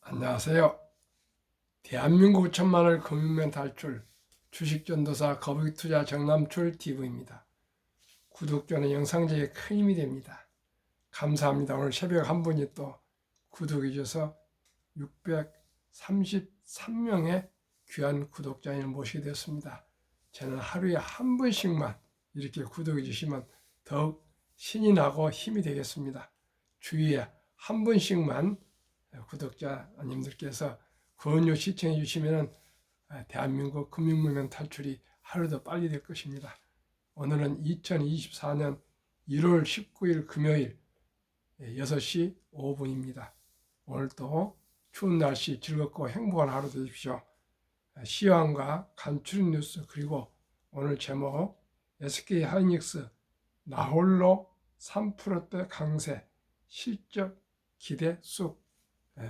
안녕하세요. 대한민국 천만을 금융면 탈출 주식전도사 거북이투자 정남출 TV입니다. 구독자는 영상 제에 큰 힘이 됩니다. 감사합니다. 오늘 새벽 한 분이 또 구독해 주셔서 633명의 귀한 구독자님을 모시게 되었습니다. 저는 하루에 한 분씩만 이렇게 구독해 주시면 더욱 신이 나고 힘이 되겠습니다. 주위에 한 분씩만 구독자님들께서 권유 시청해 주시면 대한민국 금융무명 탈출이 하루 더 빨리 될 것입니다. 오늘은 2024년 1월 19일 금요일 6시 5분입니다. 오늘도 추운 날씨 즐겁고 행복한 하루 되십시오. 시황과 간추린 뉴스 그리고 오늘 제목 SK하이닉스 나홀로 3%대 강세 실적 기대 쑥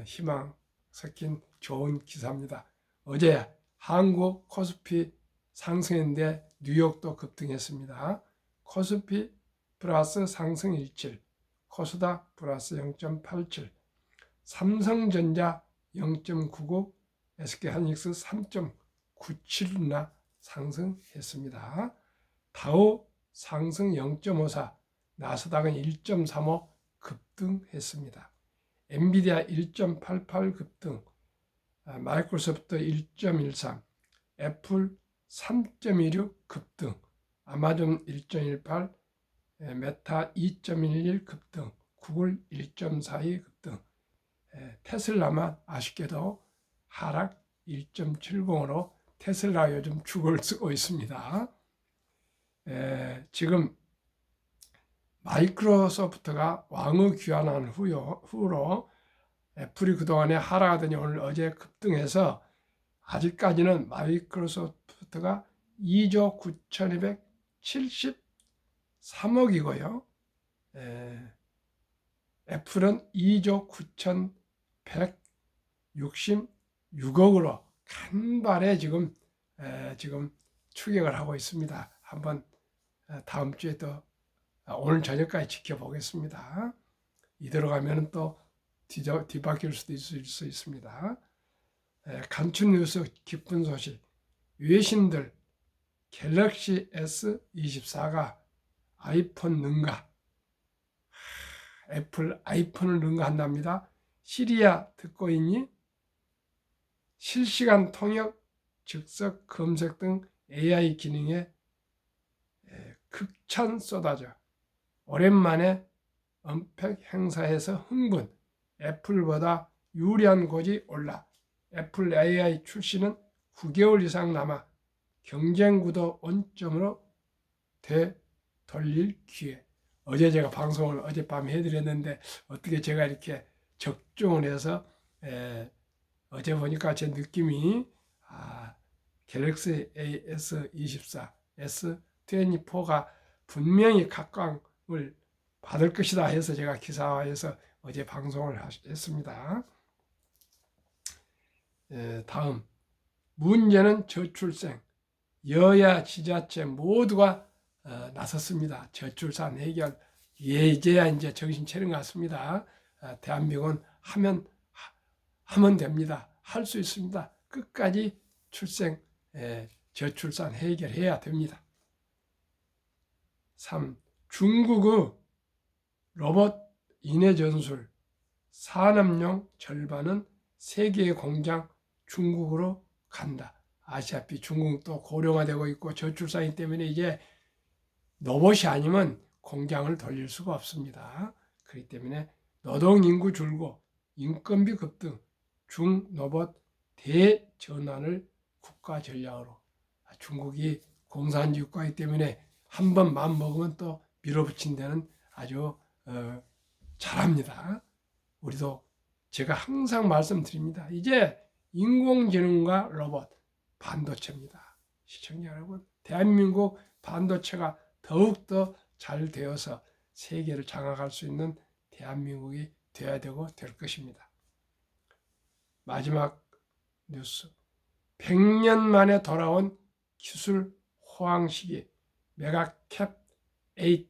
희망 섞인 좋은 기사입니다. 어제 한국 코스피 상승했는데 뉴욕도 급등했습니다. 코스피 플러스 상승 17, 코스닥 플러스 0.87, 삼성전자 0.99, SK하이닉스 3.97나 상승했습니다. 다우 상승 0.54, 나스닥은 1.35 급등했습니다. 엔비디아 1.88 급등, 마이크로소프트 1.13, 애플 3.16 급등, 아마존 1.18, 메타 2.11 급등, 구글 1.42 급등, 테슬라만 아쉽게도 하락 1.70으로 테슬라 요즘 죽을 쓰고 있습니다. 지금 마이크로소프트가 왕의 귀환한 후로 애플이 그동안에 하락하더니 오늘 어제 급등해서 아직까지는 마이크로소프트가 2조 9,273억이고요. 애플은 2조 9,166억으로 간발에 지금 추격을 하고 있습니다. 한번 다음 주에 또 오늘 저녁까지 지켜보겠습니다. 이대로 가면 또 뒤바뀔 수도 있을 수 있습니다. 간추 뉴스 기쁜 소식. 외신들 갤럭시 S24가 아이폰 능가. 애플 아이폰을 능가한답니다. 시리아 듣고 있니? 실시간 통역, 즉석 검색 등 AI 기능에 극찬 쏟아져. 오랜만에 언팩 행사에서 흥분, 애플보다 유리한 곳이 올라 애플 AI 출시는 9개월 이상 남아 경쟁 구도 원점으로 되돌릴 기회. 어제 제가 방송을 어젯밤에 해드렸는데 어떻게 제가 이렇게 적중을 해서 어제 보니까 제 느낌이 갤럭시 S24, S24가 분명히 각광을 받을 것이다 해서 제가 기사화해서 어제 방송을 했습니다. 다음, 문제는 저출생, 여야 지자체 모두가 나섰습니다. 저출산 해결 이제야 이제 정신 차린 것 같습니다. 대한민국은 하면 됩니다. 할 수 있습니다. 끝까지 저출산 해결해야 됩니다. 3. 중국의 로봇 인해 전술 산업용 절반은 세계의 공장 중국으로 간다. 아시다시피 중국도 고령화되고 있고 저출산이기 때문에 이제 로봇이 아니면 공장을 돌릴 수가 없습니다. 그렇기 때문에 노동인구 줄고 인건비 급등, 중로봇 대전환을 국가 전략으로. 중국이 공산주의 국가이기 때문에 한 번 마음 먹으면 또 밀어붙인 데는 아주 잘합니다. 우리도 제가 항상 말씀드립니다. 이제 인공지능과 로봇, 반도체입니다. 시청자 여러분, 대한민국 반도체가 더욱더 잘 되어서 세계를 장악할 수 있는 대한민국이 되어야 되고 될 것입니다. 마지막 뉴스. 100년 만에 돌아온 기술 호황 시기, 메가캡 8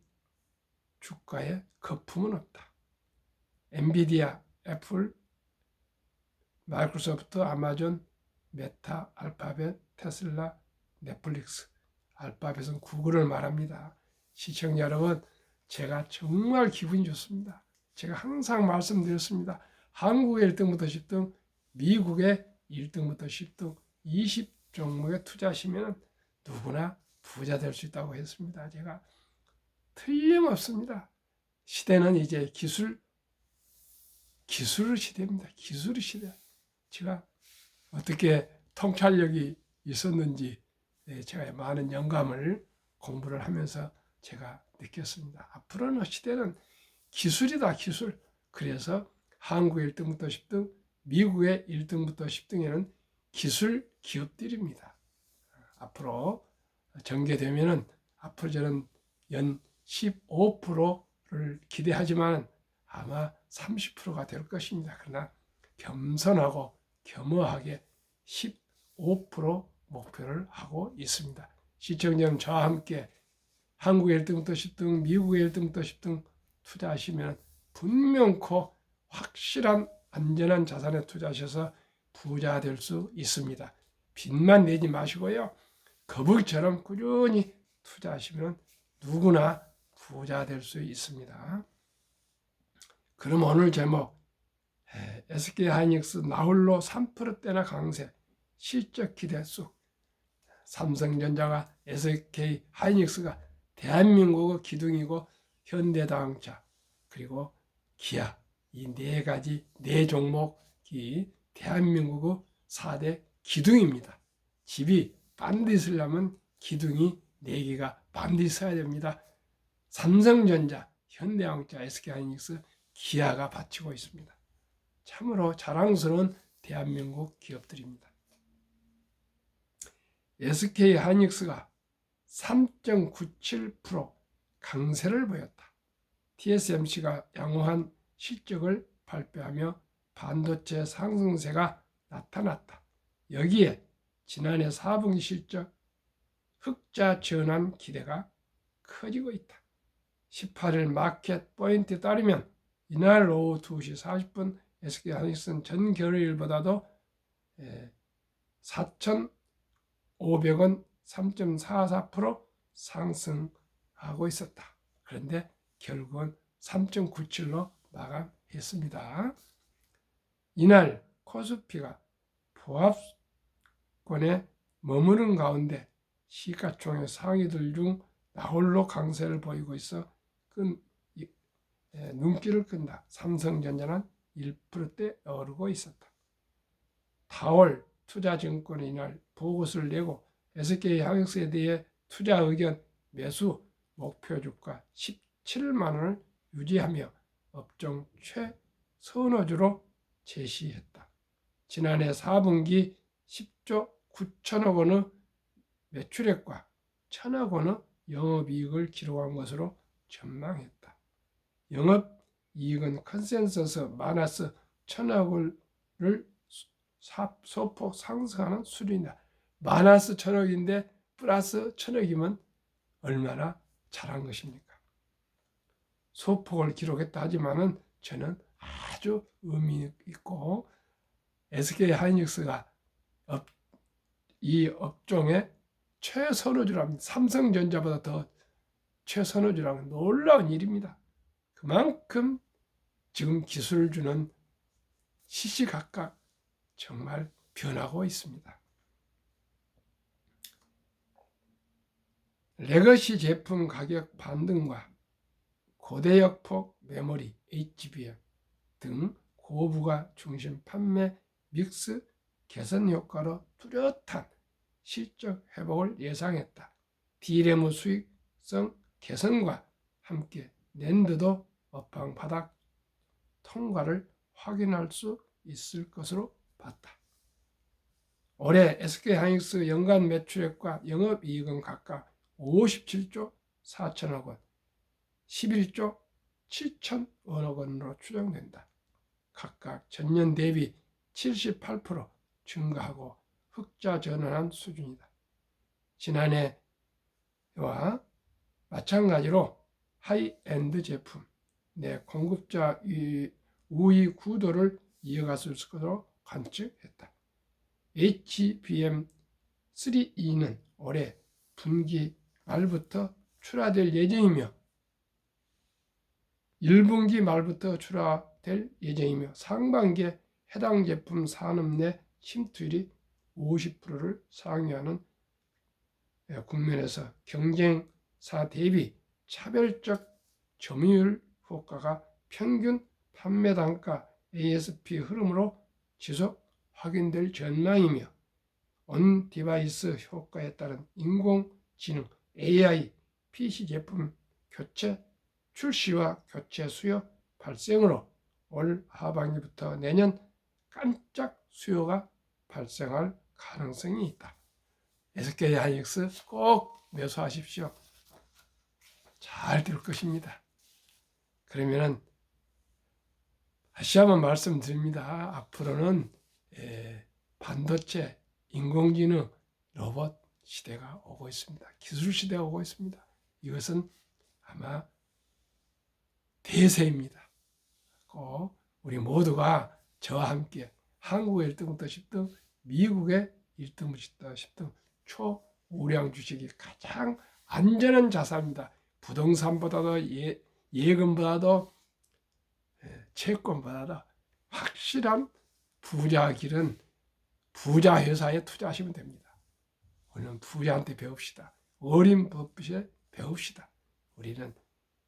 주가에 거품은 없다. 엔비디아, 애플, 마이크로소프트, 아마존, 메타, 알파벳, 테슬라, 넷플릭스. 알파벳은 구글을 말합니다. 시청자 여러분, 제가 정말 기분이 좋습니다. 제가 항상 말씀드렸습니다. 한국의 1등부터 10등, 미국의 1등부터 10등 20종목에 투자하시면 누구나 부자 될 수 있다고 했습니다. 제가 틀림없습니다. 시대는 이제 기술 시대입니다. 기술 시대. 제가 어떻게 통찰력이 있었는지 제가 많은 영감을 공부를 하면서 제가 느꼈습니다. 앞으로는 시대는 기술이다, 기술. 그래서 한국의 1등부터 10등, 미국의 1등부터 10등에는 기술 기업들입니다. 앞으로 전개되면은 앞으로 저는 연 15%를 기대하지만 아마 30%가 될 것입니다. 그러나 겸손하고 겸허하게 15% 목표를 하고 있습니다. 시청자님, 저와 함께 한국의 1등부터 10등, 미국의 1등부터 10등 투자하시면 분명코 확실한 안전한 자산에 투자하셔서 부자 될 수 있습니다. 빚만 내지 마시고요. 거북이처럼 꾸준히 투자하시면 누구나 부자 될 수 있습니다. 그럼 오늘 제목, SK하이닉스 나홀로 3%대나 강세, 실적 기대 쑥. 삼성전자가 SK하이닉스가 대한민국의 기둥이고 현대자동차 그리고 기아, 이 네 가지, 네 종목이 대한민국의 4대 기둥입니다. 집이 반드시 쓰려면 기둥이 4개가 반드시 서야 됩니다. 삼성전자, 현대자동차, SK하이닉스, 기아가 바치고 있습니다. 참으로 자랑스러운 대한민국 기업들입니다. SK하이닉스가 3.97% 강세를 보였다. TSMC가 양호한 실적을 발표하며 반도체 상승세가 나타났다. 여기에 지난해 4분기 실적 흑자 전환 기대가 커지고 있다. 18일 마켓 포인트에 따르면 이날 오후 2시 40분 SK하이닉스는 전 결일보다도 4,500원 3.44% 상승하고 있었다. 그런데 결국은 3.97로 마감했습니다. 이날 코스피가 보합권에 머무는 가운데 시가총액 상위들 중 나홀로 강세를 보이고 있어 눈길을 끈다. 삼성전자는 1%대 오르고 있었다. 다월 투자증권이 이날 보고서를 내고 SK하이닉스에 대해 투자 의견 매수 목표 주가 17만 원을 유지하며 업종 최선호주로 제시했다. 지난해 4분기 10조 9천억 원의 매출액과 1,000억 원의 영업이익을 기록한 것으로 전망했다. 영업이익은 컨센서스 마이너스 1,000억 원을 소폭 상승하는 수준이다. 마이너스 1,000억인데 플러스 1,000억이면 얼마나 잘한 것입니까? 소폭을 기록했다 하지만은 저는 아주 의미 있고 SK하이닉스가 이 업종의 최선호주랍니다. 삼성전자보다 더 최선호주라는 놀라운 일입니다. 그만큼 지금 기술주는 시시각각 정말 변하고 있습니다. 레거시 제품 가격 반등과 고대역폭 메모리 HBM 등 고부가 중심 판매 믹스 개선 효과로 뚜렷한 실적 회복을 예상했다. D램의 수익성 개선과 함께 낸드도 업황 바닥 통과를 확인할 수 있을 것으로 봤다. 올해 SK하이닉스 연간 매출액과 영업이익은 각각 57조 4천억 원, 11조 7천억 원으로 추정된다. 각각 전년 대비 78% 증가하고 흑자 전환한 수준이다. 지난해와 마찬가지로 하이엔드 제품 내 공급자 우위 구도를 이어갈 수 있을 것으로 관측했다. HBM3E는 올해 분기 말부터 출하될 예정이며 1분기 말부터 출하될 예정이며 상반기에 해당 제품 산업 내 침투율이 50%를 상회하는 국면에서 경쟁사 대비 차별적 점유율 효과가 평균 판매 단가 ASP 흐름으로 지속 확인될 전망이며 온 디바이스 효과에 따른 인공지능 AI PC 제품 교체 출시와 교체 수요 발생으로 올 하반기부터 내년 깜짝 수요가 발생할 가능성이 있다. SK 하이닉스 꼭 매수하십시오. 잘 될 것입니다. 그러면은 다시 한번 말씀드립니다. 앞으로는 반도체, 인공지능, 로봇 시대가 오고 있습니다. 기술 시대가 오고 있습니다. 이것은 아마 대세입니다. 꼭 우리 모두가 저와 함께 한국의 1등부터 10등, 미국의 1등부터 10등 초우량 주식이 가장 안전한 자산입니다. 부동산보다도 예금보다도 채권보다도 확실한 부자 길은 부자 회사에 투자하시면 됩니다. 우리는 부자한테 배웁시다. 어린 법빛에 배웁시다.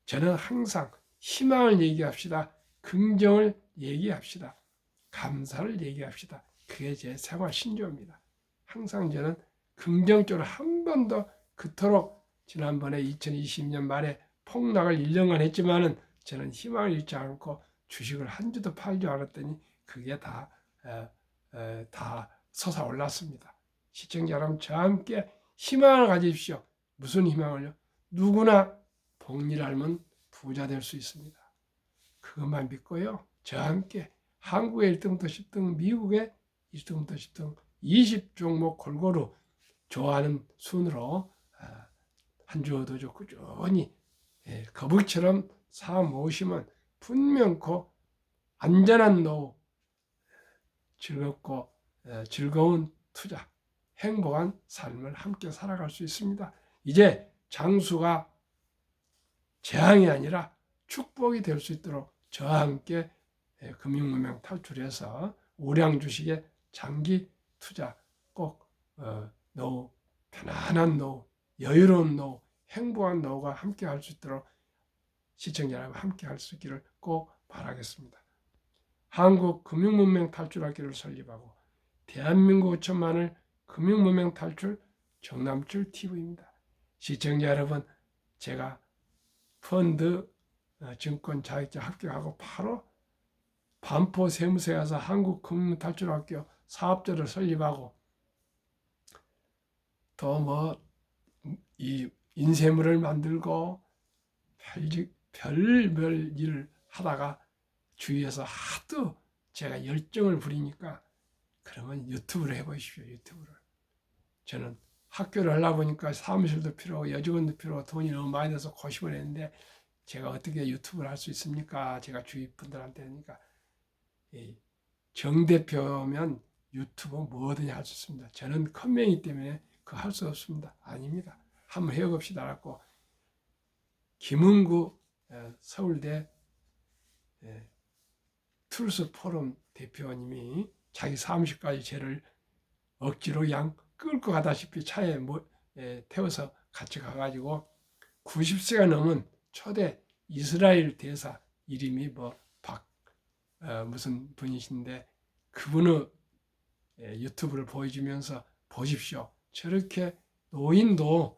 저는 항상 희망을 얘기합시다. 긍정을 얘기합시다. 감사를 얘기합시다. 그게 제 생활 신조입니다. 항상 저는 긍정적으로 한 번도 그토록 지난번에 2020년 말에 폭락을 1년간 했지만은 저는 희망을 잃지 않고 주식을 한 주도 팔지 않았더니 그게 다 솟아올랐습니다. 시청자 여러분, 저와 함께 희망을 가지십시오. 무슨 희망을요? 누구나 복리를 알면 부자 될 수 있습니다. 그것만 믿고요. 저와 함께 한국의 1등부터 10등, 미국의 1등부터 10등 20종목 골고루 좋아하는 순으로 한 주도 좋고 꾸준히 거북이처럼 사 모으시면 분명코 안전한 노후, 즐겁고 즐거운 투자, 행복한 삶을 함께 살아갈 수 있습니다. 이제 장수가 재앙이 아니라 축복이 될 수 있도록 저와 함께 금융문명 탈출해서 우량 주식의 장기 투자 꼭 노후, 편안한 노후, 여유로운 노후, 행복한 노후가 함께 할 수 있도록 시청자 여러분 함께 할 수 있기를 꼭 바라겠습니다. 한국 금융문명 탈출학교를 설립하고 대한민국 5천만을 금융문명 탈출 정남출 TV입니다. 시청자 여러분, 제가 펀드 증권 자격증 합격하고 바로 반포 세무서에 가서 한국 금융 탈출학교 사업자를 설립하고 또 이 인쇄물을 만들고 별별 일을 하다가 주위에서 하도 제가 열정을 부리니까 그러면 유튜브를 해보십시오. 유튜브를. 저는 학교를 하려고 보니까 사무실도 필요하고 여직원도 필요하고 돈이 너무 많이 들어서 고심을 했는데 제가 어떻게 유튜브를 할 수 있습니까? 제가 주위 분들한테 하니까 정 대표면 유튜브 뭐든지 할 수 있습니다. 저는 컴맹이 때문에 그거 할 수 없습니다. 아닙니다. 한번 해봅시다라고 김은구 서울대 툴스 포럼 대표님이 자기 사무실까지 저를 억지로 그냥 끌고 가다시피 차에 태워서 같이 가가지고 90세가 넘은 초대 이스라엘 대사 이름이 무슨 분이신데 그분의 유튜브를 보여주면서 보십시오. 저렇게 노인도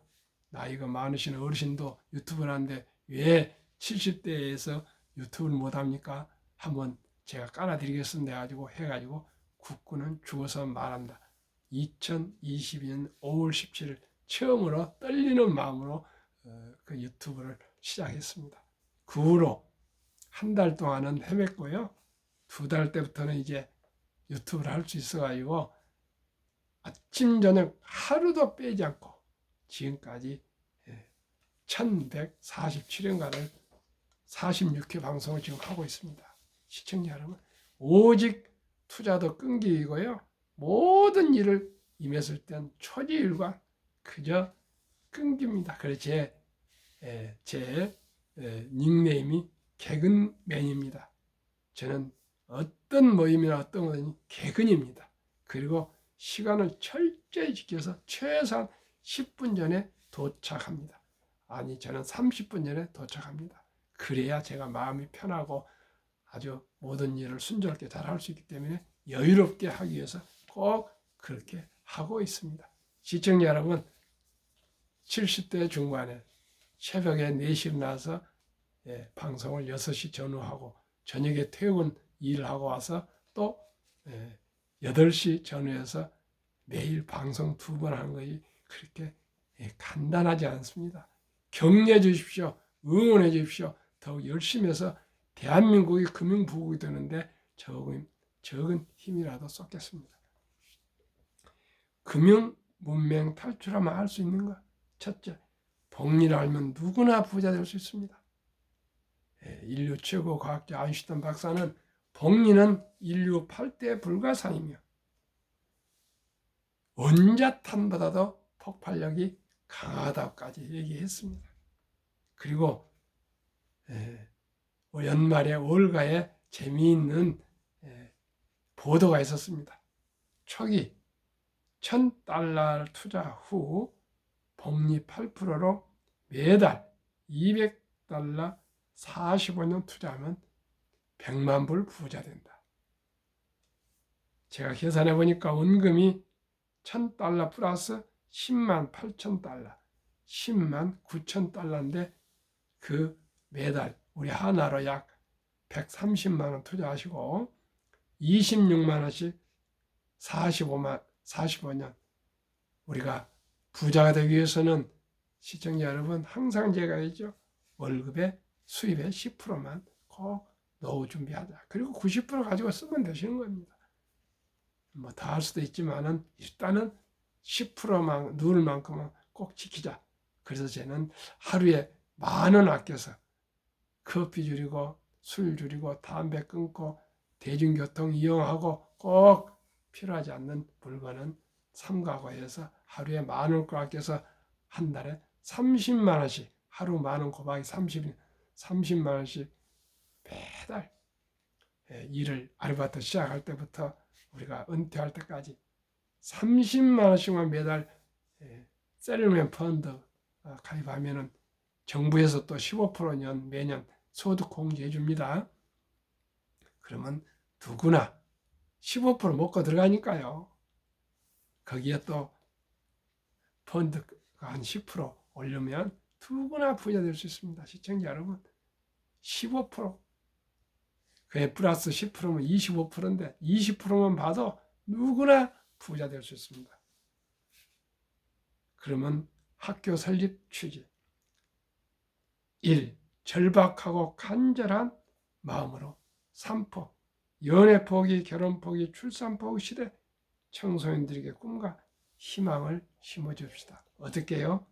나이가 많으신 어르신도 유튜브를 하는데 왜 70대에서 유튜브를 못합니까? 한번 제가 깔아드리겠습니다 해가지고 국군은 죽어서 말한다. 2022년 5월 17일 처음으로 떨리는 마음으로 그 유튜브를 시작했습니다. 그 후로 한 달 동안은 헤맸고요. 2달 때부터는 이제 유튜브를 할 수 있어가지고 아침 저녁 하루도 빼지 않고 지금까지 1147회간을 46회 방송을 지금 하고 있습니다. 시청자 여러분, 오직 투자도 끊기고요. 모든 일을 임했을 땐 초지일관 그저 끊깁니다. 그래서 제 닉네임이 개근맨입니다. 저는 어떤 모임이나 어떤 모임이 개근입니다. 그리고 시간을 철저히 지켜서 최소한 10분 전에 도착합니다. 아니 저는 30분 전에 도착합니다. 그래야 제가 마음이 편하고 아주 모든 일을 순조롭게 잘 할 수 있기 때문에 여유롭게 하기 위해서 꼭 그렇게 하고 있습니다. 시청자 여러분, 70대 중반에 새벽에 4시에 나와서 방송을 6시 전후하고 저녁에 퇴근 일하고 와서 또 8시 전후해서 매일 방송 2번 하는 것이 그렇게 간단하지 않습니다. 격려해 주십시오. 응원해 주십시오. 더욱 열심히 해서 대한민국이 금융부국이 되는데 적은 힘이라도 쏟겠습니다. 금융 문맹 탈출하면 할 수 있는가? 첫째, 복리를 알면 누구나 부자 될 수 있습니다. 인류 최고 과학자 아인슈타인 박사는 복리는 인류 8대 불가사이며 원자탄보다도 폭발력이 강하다고까지 얘기했습니다. 그리고 연말에 월가에 재미있는 보도가 있었습니다. 초기 $1,000 투자 후 복리 8%로 매달 $200 45년 투자하면 100만 불 부자 된다. 제가 계산해 보니까 원금이 $1,000 플러스 10만 8천 달러, 10만 9천 달러인데 그 매달 우리 하나로 약 130만 원 투자하시고 26만 원씩 45년 우리가 부자가 되기 위해서는 시청자 여러분 항상 제가 했죠. 월급의 수입의 10%만 꼭 노후 준비하자. 그리고 90% 가지고 쓰면 되시는 겁니다. 뭐 다 할 수도 있지만은 일단은 10%만 누를 만큼은 꼭 지키자. 그래서 저는 하루에 10,000원 아껴서 커피 줄이고 술 줄이고 담배 끊고 대중교통 이용하고 꼭 필요하지 않는 물건은 삼가고 해서 하루에 10,000원 아껴서 한 달에 30만 원씩 하루 10,000원 곱하기 30만 원씩 매달 일을 알바트 시작할 때부터 우리가 은퇴할 때까지 30만 원씩만 매달 셀러맨 펀드 가입하면은 정부에서 또 15% 매년 소득 공제해 줍니다. 그러면 누구나 15% 먹고 들어가니까요. 거기에 또 펀드가 한 10% 올리면 누구나 부자 될 수 있습니다. 시청자 여러분, 15% 그에 플러스 10%면 25%인데 20%만 봐도 누구나 부자 될 수 있습니다. 그러면 학교 설립 취지 1. 절박하고 간절한 마음으로 3포 연애 포기, 결혼 포기, 출산 포기 시대 청소년들에게 꿈과 희망을 심어줍시다. 어떻게 해요?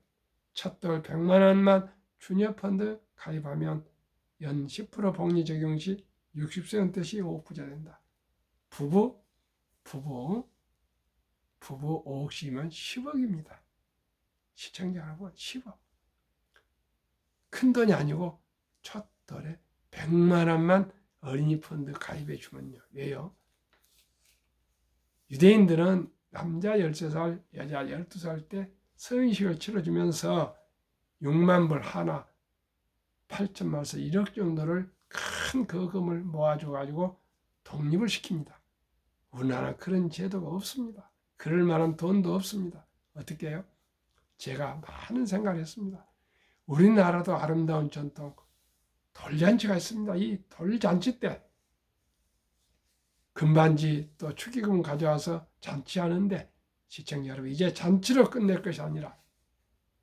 첫돌 100만 원만 주녀펀드 가입하면 연 10% 복리 적용 시 60세 은퇴 시 5억 부자 된다. 부부 5억씩이면 10억입니다. 시청자 여러분 10억. 큰 돈이 아니고 첫 돌에 100만 원만 어린이 펀드 가입해 주면요. 왜요? 유대인들은 남자 13살, 여자 12살 때 성인식을 치러주면서 6만 불 하나, 8천만에서 1억 정도를 큰 거금을 모아줘가지고 독립을 시킵니다. 우리나라는 그런 제도가 없습니다. 그럴 만한 돈도 없습니다. 어떻게 해요? 제가 많은 생각을 했습니다. 우리나라도 아름다운 전통 돌잔치가 있습니다. 이 돌잔치 때 금반지 또 축의금 가져와서 잔치하는데 시청자 여러분 이제 잔치로 끝낼 것이 아니라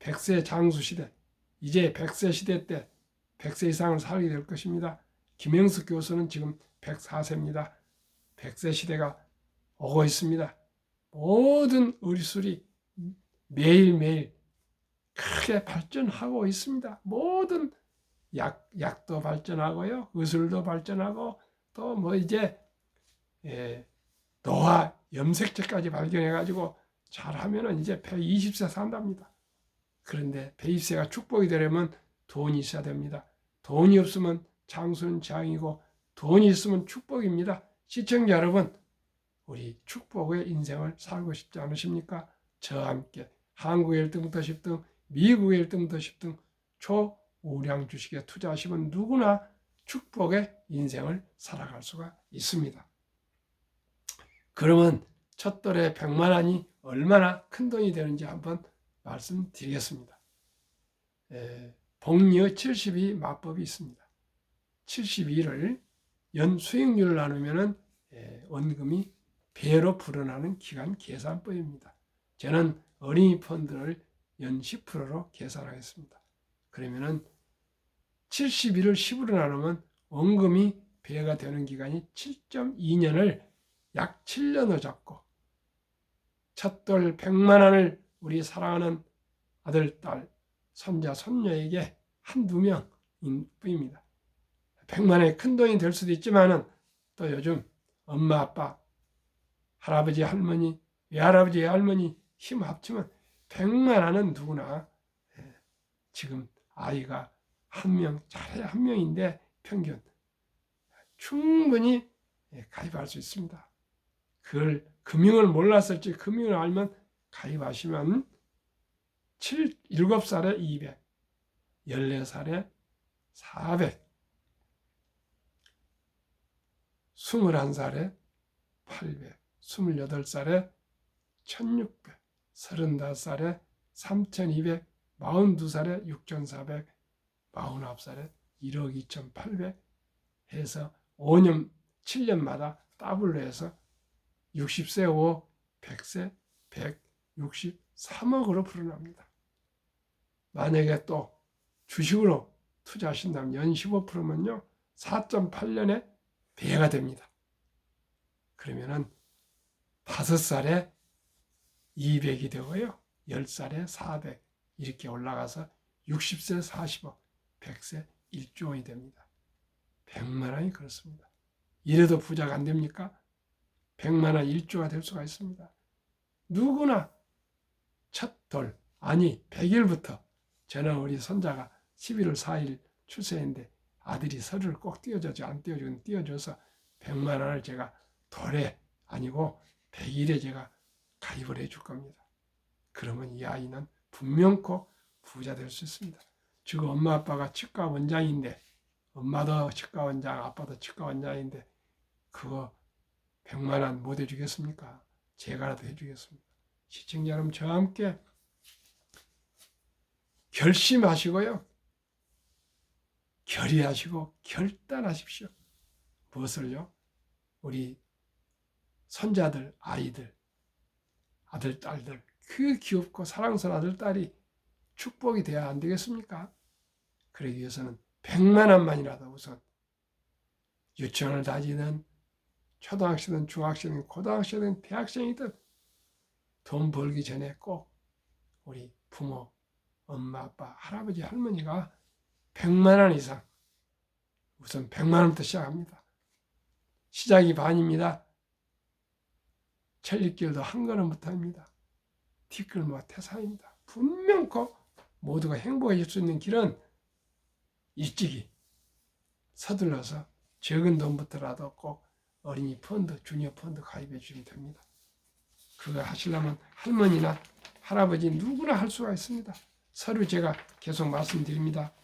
100세 장수 시대 이제 100세 시대 때 100세 이상을 살게 될 것입니다. 김영숙 교수는 지금 104세입니다. 100세 시대가 오고 있습니다. 모든 의술이 매일매일 크게 발전하고 있습니다. 모든 약도 발전하고요. 의술도 발전하고 또 뭐 이제 노화 염색제까지 발견해가지고 잘하면은 이제 120세 산답니다. 그런데 120세가 축복이 되려면 돈이 있어야 됩니다. 돈이 없으면 장수는 재앙이고 돈이 있으면 축복입니다. 시청자 여러분, 우리 축복의 인생을 살고 싶지 않으십니까? 저와 함께 한국의 1등부터 10등, 미국의 1등부터 10등 초우량 주식에 투자하시면 누구나 축복의 인생을 살아갈 수가 있습니다. 그러면 첫돌에 100만 원이 얼마나 큰 돈이 되는지 한번 말씀드리겠습니다. 복리의 72 마법이 있습니다. 72를 연 수익률을 나누면 원금이 배로 불어나는 기간 계산법입니다. 저는 어린이 펀드를 연 10%로 계산하겠습니다. 그러면은 72를 10으로 나누면 원금이 배가 되는 기간이 7.2년을 약 7년을 잡고 첫돌 100만 원을 우리 사랑하는 아들, 딸, 손자, 손녀에게 한두 명인 뿐입니다. 100만 원이 큰 돈이 될 수도 있지만은 또 요즘 엄마, 아빠, 할아버지, 할머니, 외할아버지, 외할머니 힘 합치면 100만 원은 누구나 지금 아이가 한 명, 잘해야 한 명인데 평균 충분히 가입할 수 있습니다. 그걸 금융을 몰랐을지 금융을 알면 가입하시면 7살에 200, 14살에 400, 21살에 800, 28살에 1600, 35살에 3200, 42살에 6400, 49살에 1억 2800 해서 5년, 7년마다 더블로 해서 60세 5, 100세 163억으로 불어납니다. 만약에 또 주식으로 투자하신다면 연 15%면요 4.8년에 배가 됩니다. 그러면은 5살에 200이 되고요 10살에 400 이렇게 올라가서 60세 40억 100세 1조 원이 됩니다. 100만 원이 그렇습니다. 이래도 부자가 안 됩니까? 100만 원 1조가 될 수가 있습니다. 누구나 첫 돌, 아니 100일부터 저는 우리 손자가 11월 4일 출세했는데 아들이 서류를 꼭 띄워줘서 안 띄워주면 띄워줘서 100만 원을 제가 돌에 아니고 100일에 제가 가입을 해줄 겁니다. 그러면 이 아이는 분명코 부자 될 수 있습니다. 지금 엄마 아빠가 치과 원장인데 엄마도 치과 원장, 아빠도 치과 원장인데 그거 100만 원 못 해주겠습니까? 제가라도 해주겠습니다. 시청자 여러분 저와 함께 결심하시고요. 결의하시고 결단하십시오. 무엇을요? 우리 손자들, 아이들, 아들, 딸들 그 귀엽고 사랑스러운 아들, 딸이 축복이 돼야 안 되겠습니까? 그러기 위해서는 100만 원만이라도 우선 유치원을 다니든 초등학생이든 중학생이든 고등학생이든 대학생이든 돈 벌기 전에 꼭 우리 부모, 엄마, 아빠, 할아버지, 할머니가 100만 원 이상 우선 100만 원부터 시작합니다. 시작이 반입니다. 천리길도 한 걸음부터입니다. 뒷걸음과 태산입니다. 분명코 모두가 행복해질 수 있는 길은 일찍이 서둘러서 적은 돈부터라도 꼭 어린이 펀드, 주니어 펀드 가입해 주시면 됩니다. 그거 하시려면 할머니나 할아버지 누구나 할 수가 있습니다. 서류 제가 계속 말씀드립니다.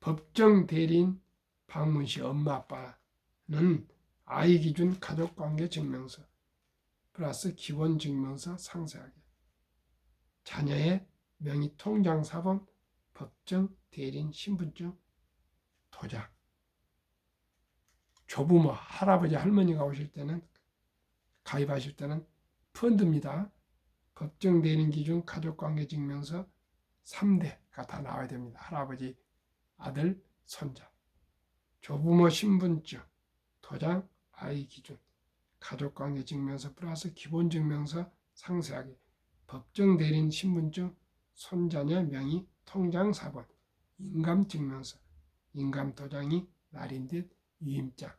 법정 대리인 방문 시 엄마 아빠는 아이 기준 가족관계 증명서 플러스 기본 증명서 상세하게 자녀의 명의 통장 사본 법정 대리인 신분증 도장 조부모 할아버지 할머니가 오실 때는 가입하실 때는 펀드입니다. 법정 대리인 기준 가족관계 증명서 3대가 다 나와야 됩니다. 할아버지, 아들, 손자. 조부모 신분증, 도장, 아이 기준, 가족관계 증명서 플러스 기본 증명서 상세하게 법정 대리인 신분증, 손자녀 명의 통장 사본, 인감 증명서, 인감 도장이 날인 듯 위임장.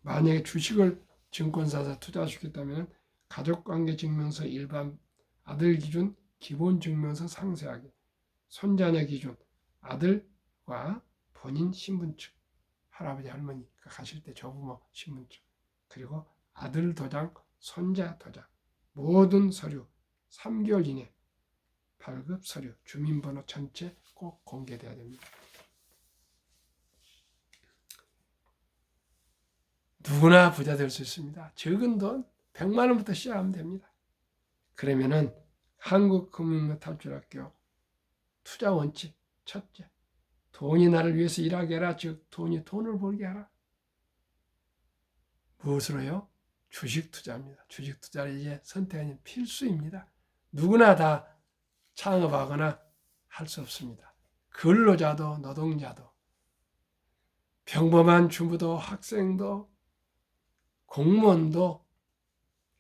만약에 주식을 증권사에서 투자하시겠다면 가족관계증명서 일반 아들 기준 기본증명서 상세하게, 손자녀 기준 아들과 본인 신분증, 할아버지 할머니가 가실 때 조부모 신분증, 그리고 아들 도장, 손자 도장, 모든 서류 3개월 이내 발급 서류, 주민번호 전체 꼭 공개돼야 됩니다. 누구나 부자 될 수 있습니다. 적은 돈 100만 원부터 시작하면 됩니다. 그러면은 한국금융탈출학교 투자 원칙 첫째, 돈이 나를 위해서 일하게 하라. 즉 돈이 돈을 벌게 하라. 무엇으로요? 주식 투자입니다. 주식 투자를 이제 선택하는 필수입니다. 누구나 다 창업하거나 할 수 없습니다. 근로자도 노동자도 평범한 주부도 학생도 공무원도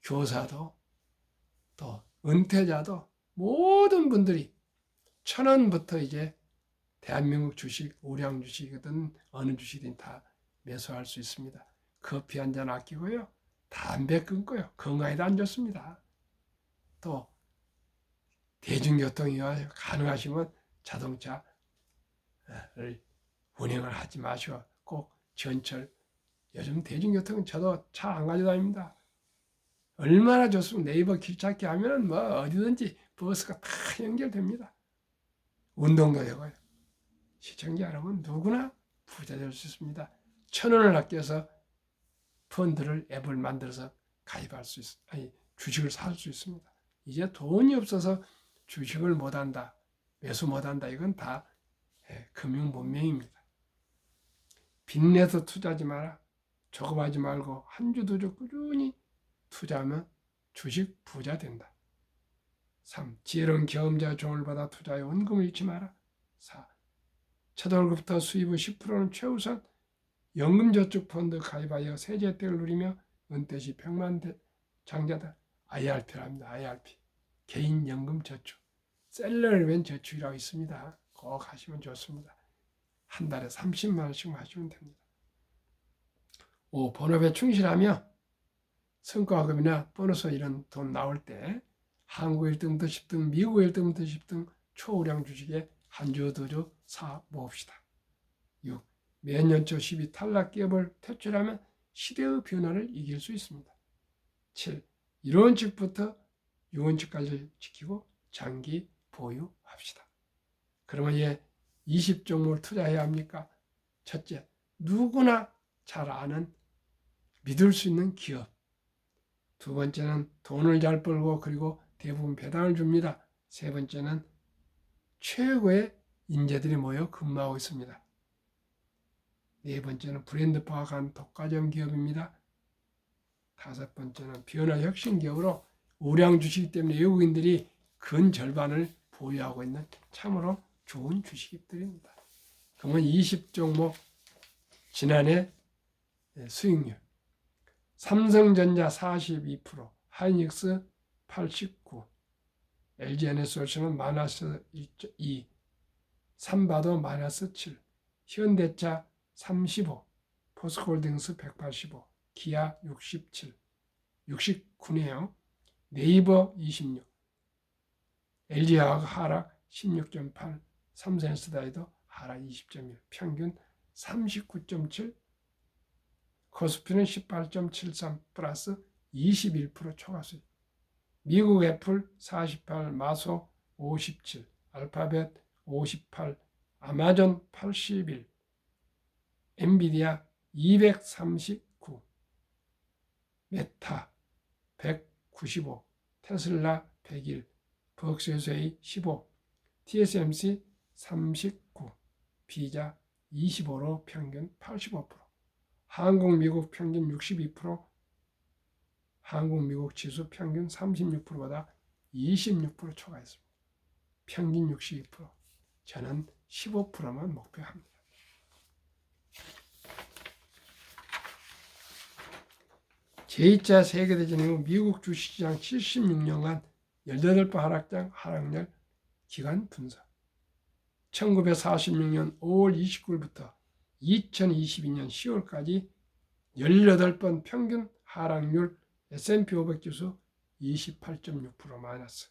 교사도 또 은퇴자도 모든 분들이 1,000원부터 이제 대한민국 주식, 우량 주식이든 어느 주식이든 다 매수할 수 있습니다. 커피 한 잔 아끼고요. 담배 끊고요. 건강에도 안 좋습니다. 또 대중교통이 가능하시면 자동차를 운행을 하지 마시고 꼭 전철, 요즘 대중교통은 저도 차 안 가져다닙니다. 얼마나 좋습니까? 네이버 길찾기 하면 뭐 어디든지 버스가 다 연결됩니다. 운동도 되고요. 시청자 여러분 누구나 부자 될 수 있습니다. 1,000원을 아껴서 펀드를 앱을 만들어서 가입할 수 주식을 살 수 있습니다. 이제 돈이 없어서 주식을 못한다, 매수 못한다, 이건 다 금융 문명입니다. 빚내서 투자하지 마라. 조급하지 말고 한 주 두 주 꾸준히 투자하면 주식 부자 된다. 3. 지혜로운 경험자 조언을 받아 투자에 원금을 잃지 마라. 4. 첫 월급부터 수입의 10%는 최우선 연금저축펀드 가입하여 세제 혜택을 누리며 은퇴 시 100만 장자들 IRP를 합니다. IRP. 개인연금저축. 셀러리맨 저축이라고 있습니다. 꼭 하시면 좋습니다. 한 달에 30만 원씩 하시면 됩니다. 5. 본업에 충실하며 성과급이나 보너스 이런 돈 나올 때 한국 1등부터 10등, 미국 1등부터 10등 초우량 주식에 한 주, 두 주 사 모읍시다. 6. 매년 초 12 탈락 기업을 퇴출하면 시대의 변화를 이길 수 있습니다. 7. 1원칙부터 6원칙까지 지키고 장기 보유합시다. 그러면 예, 20종목을 투자해야 합니까? 첫째, 누구나 잘 아는 믿을 수 있는 기업. 두 번째는 돈을 잘 벌고 그리고 대부분 배당을 줍니다. 세 번째는 최고의 인재들이 모여 근무하고 있습니다. 네 번째는 브랜드 파악한 독과점 기업입니다. 다섯 번째는 변화 혁신 기업으로 우량 주식 때문에 외국인들이 근 절반을 보유하고 있는 참으로 좋은 주식들입니다. 그러면 20종목 지난해 수익률 삼성전자 42%, 하이닉스 89%, LG에너지솔루션은 마이너스 1.2, 삼바도 마이너스 7, 현대차 35, 포스코홀딩스 185, 기아 67, 69네요. 네이버 26, LG화학 하락 16.8, 삼성에스다이도 하락 20.1, 평균 39.7, 코스피는 18.73 플러스 21% 초과 수익. 미국 애플 48, 마소 57, 알파벳 58, 아마존 81, 엔비디아 239, 메타 195, 테슬라 101, 버크셔스웨이 15, TSMC 39, 비자 25로 평균 85%, 한국 미국 평균 62%, 한국 미국 지수 평균 36%보다 26% 초과했습니다. 평균 62%. 저는 15%만 목표합니다. 제2차 세계대전 이후 미국 주식시장 76년간 18번 하락장 기간 분석. 1946년 5월 29일부터 2022년 10월까지 18번 평균 하락률 S&P 500 지수 28.6% 마이너스.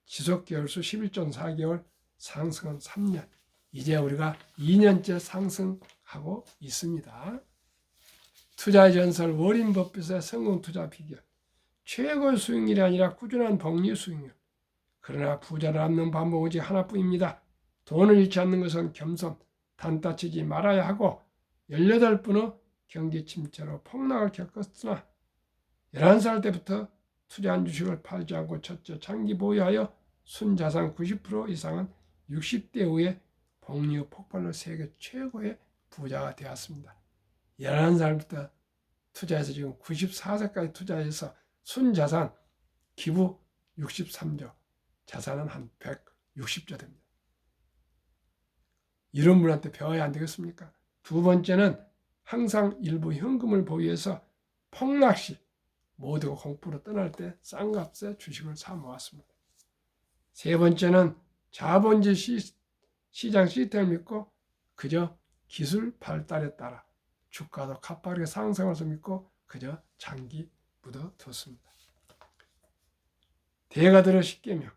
지속계열수 11.4개월, 상승은 3년. 이제 우리가 2년째 상승하고 있습니다. 투자의 전설 워린 버핏의 성공 투자 비결. 최고의 수익률이 아니라 꾸준한 복리 수익률. 그러나 부자를 얻는 방법은 오직 하나뿐입니다. 돈을 잃지 않는 것은 겸손, 단따치지 말아야 하고 18번의 경기 침체로 폭락을 겪었으나 11살 때부터 투자한 주식을 팔지 않고 첫째 장기 보유하여 순자산 90% 이상은 60대 후에 복리의 폭발로 세계 최고의 부자가 되었습니다. 11살부터 투자해서 지금 94세까지 투자해서 순자산 기부 63조, 자산은 한 160조 됩니다. 이런 분한테 배워야 안 되겠습니까? 두 번째는 항상 일부 현금을 보유해서 폭락시 모두가 공부로 떠날 때 싼 값에 주식을 사 모았습니다. 세 번째는 자본주의 시장 시스템을 믿고 그저 기술 발달에 따라 주가도 가파르게 상승해서 믿고 그저 장기 묻어뒀습니다. 대가 들어 십계명.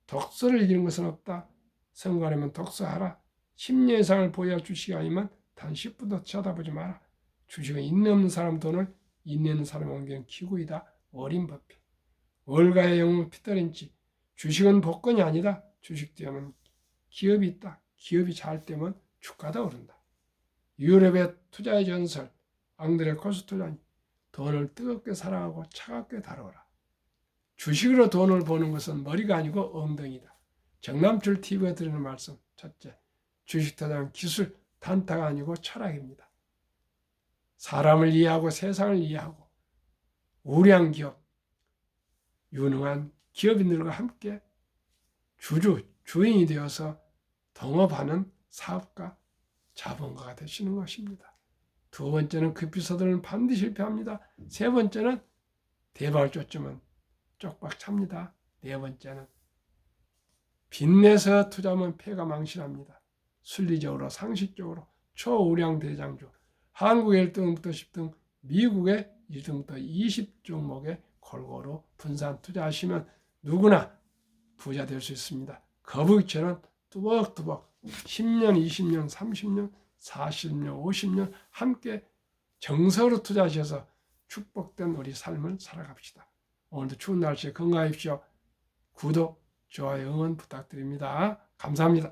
독서를 이기는 것은 없다. 성공하려면 독서하라. 10년 이상을 보유할 주식이 아니면 단 10분도 쳐다보지 마라. 주식은 있는 없는 사람 돈을 있는 사람 옮기는 기구이다. 워린 버핏. 월가의 영웅 피터 린치. 주식은 복권이 아니다. 주식 뒤에는 기업이 있다. 기업이 잘 되면 주가도 오른다. 유럽의 투자의 전설 앙드레 코스톨라니. 돈을 뜨겁게 사랑하고 차갑게 다루어라. 주식으로 돈을 버는 것은 머리가 아니고 엉덩이다. 정남출 TV에 드리는 말씀. 첫째, 주식 투자는 기술, 단타가 아니고 철학입니다. 사람을 이해하고 세상을 이해하고 우량 기업, 유능한 기업인들과 함께 주인이 되어서 동업하는 사업가, 자본가가 되시는 것입니다. 두 번째는 급히 서두르면 반드시 실패합니다. 세 번째는 대박을 쫓으면 쪽박 찹니다. 네 번째는 빚내서 투자하면 패가 망신합니다. 순리적으로 상식적으로 초우량 대장주, 한국의 1등부터 10등, 미국의 1등부터 20종목에 골고루 분산 투자하시면 누구나 부자 될 수 있습니다. 거북이처럼 뚜벅뚜벅 10년, 20년, 30년, 40년, 50년 함께 정서로 투자하셔서 축복된 우리 삶을 살아갑시다. 오늘도 추운 날씨에 건강하십시오. 구독, 좋아요, 응원 부탁드립니다. 감사합니다.